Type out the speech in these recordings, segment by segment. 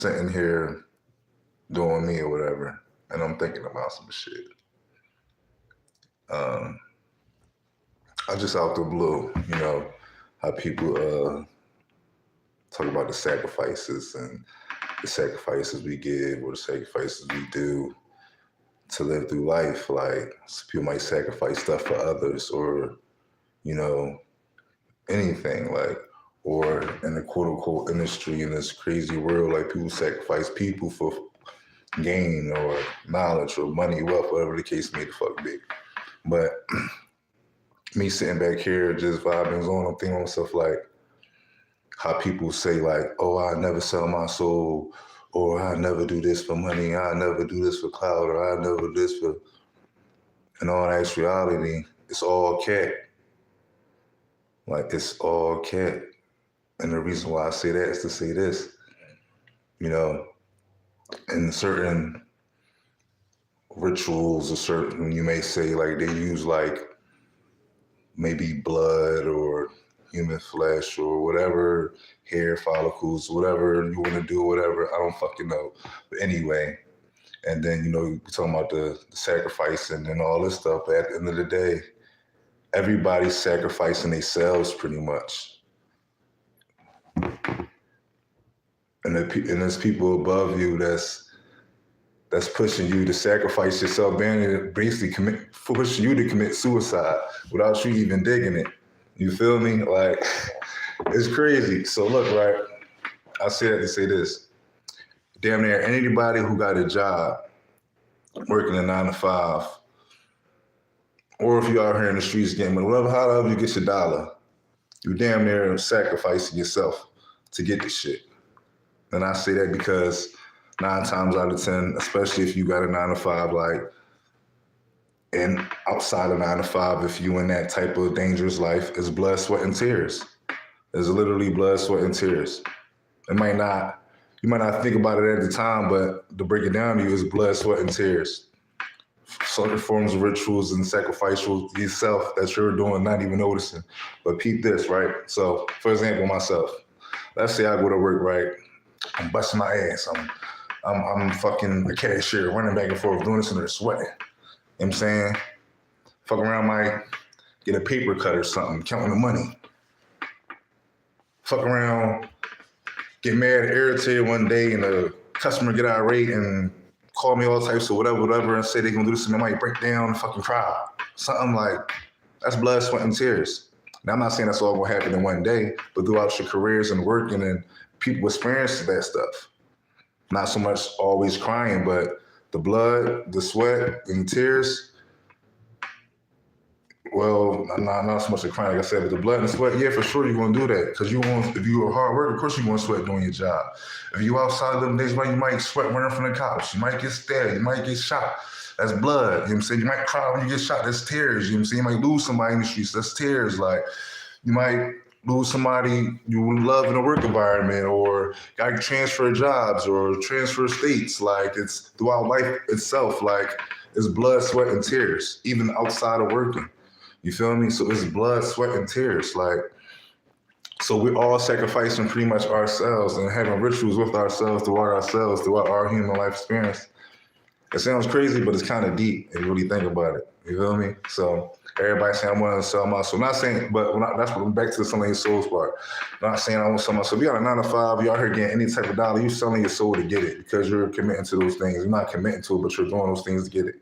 sitting here doing me or whatever, and I'm thinking about some shit. Um, I just out the blue, how people talk about the sacrifices and the sacrifices we give or the sacrifices we do to live through life. Like some people might sacrifice stuff for others, or you know anything like, or in the quote unquote industry in this crazy world, like people sacrifice people for gain or knowledge or money, wealth, whatever the case may the fuck be. But me sitting back here just vibing on, I'm thinking to myself like how people say like, oh, I never sell my soul, or I never do this for money, I never do this for clout, or I never do this for. In all actuality, it's all cat. Like it's all cat. And the reason why I say that is to say this, you know, in certain rituals or certain, you may say like they use like maybe blood or human flesh or whatever, hair follicles, whatever you want to do, whatever, I don't fucking know. But anyway, and then, we're talking about the sacrificing and all this stuff. But at the end of the day, everybody's sacrificing themselves pretty much. And there's people above you that's pushing you to sacrifice yourself, basically pushing you to commit suicide without you even digging it. You feel me? Like, it's crazy. So look, right, I say that to say this. Damn near anybody who got a job working a 9 to 5, or if you're out here in the streets getting money, however you get your dollar, you damn near sacrificing yourself to get this shit. And I say that because 9 times out of 10, especially if you got a 9 to 5, like, and outside of 9 to 5, if you in that type of dangerous life, it's blood, sweat, and tears. It's literally blood, sweat, and tears. You might not think about it at the time, but to break it down to you is blood, sweat, and tears. Certain forms of rituals and sacrificial yourself that you're doing, not even noticing. But peep this, right? So, for example, myself. Let's say I go to work, right? I'm busting my ass. I'm fucking a cashier, running back and forth, doing this and they're sweating. You know what I'm saying? Fuck around, might get a paper cut or something, counting the money. Fuck around, get mad, irritated one day, and the customer get irate and call me all types of whatever, and say they're gonna do this, and I might break down and fucking cry. Something like, that's blood, sweat, and tears. Now, I'm not saying that's all gonna happen in one day, but throughout your careers and working, and people experience that stuff. Not so much always crying, but the blood, the sweat, and the tears, well, not so much the crying, like I said, but the blood and the sweat, yeah, for sure you're gonna do that. Because if you're a hard worker, of course you're gonna sweat doing your job. If you outside living days, you might sweat running from the cops. You might get stabbed, you might get shot. That's blood, you know what I'm saying? You might cry when you get shot, that's tears, you know what I'm saying? You might lose somebody in the streets, that's tears. Like, you might lose somebody you love in a work environment, or got to transfer jobs or transfer states. Like, it's throughout life itself, like, it's blood, sweat, and tears, even outside of working. You feel me? So it's blood, sweat, and tears. Like, so we're all sacrificing pretty much ourselves and having rituals with ourselves, throughout our human life experience. It sounds crazy, but it's kind of deep if you really think about it. You feel me? So everybody saying I want to sell my soul. I'm not saying, but that's what I'm back to the selling your soul part. I'm not saying I want to sell my soul. If you got a 9 to 5, you out here getting any type of dollar, you're selling your soul to get it because you're committing to those things. You're not committing to it, but you're doing those things to get it.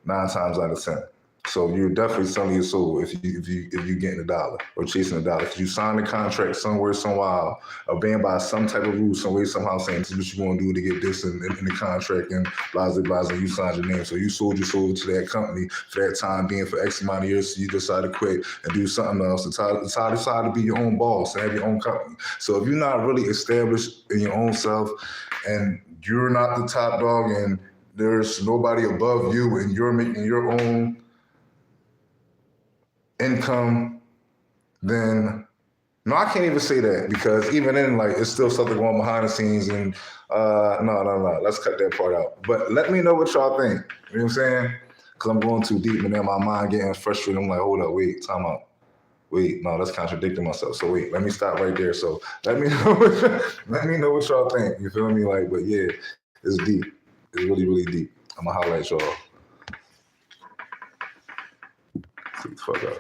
9 times out of 10. So you're definitely selling your soul if you getting a dollar or chasing a dollar. Because you signed a contract somewhere, somewhere, or being by some type of rule, some way, somehow saying this is what you're going to do to get this in the contract and blah, you signed your name. So you sold your soul to that company for that time being for X amount of years. So you decide to quit and do something else. Decide to be your own boss and have your own company. So if you're not really established in your own self and you're not the top dog and there's nobody above you and you're making your own income, then no, I can't even say that because even then, like, it's still something going behind the scenes and no, let's cut that part out. But let me know what y'all think. You know what I'm saying? Because I'm going too deep and then my mind getting frustrated. I'm like, hold up, wait, time out. Wait, no, that's contradicting myself. So wait, let me stop right there. So let me know, let me know what y'all think. You feel me? Like, but yeah, it's deep. It's really, really deep. I'm gonna highlight y'all. Fuck up.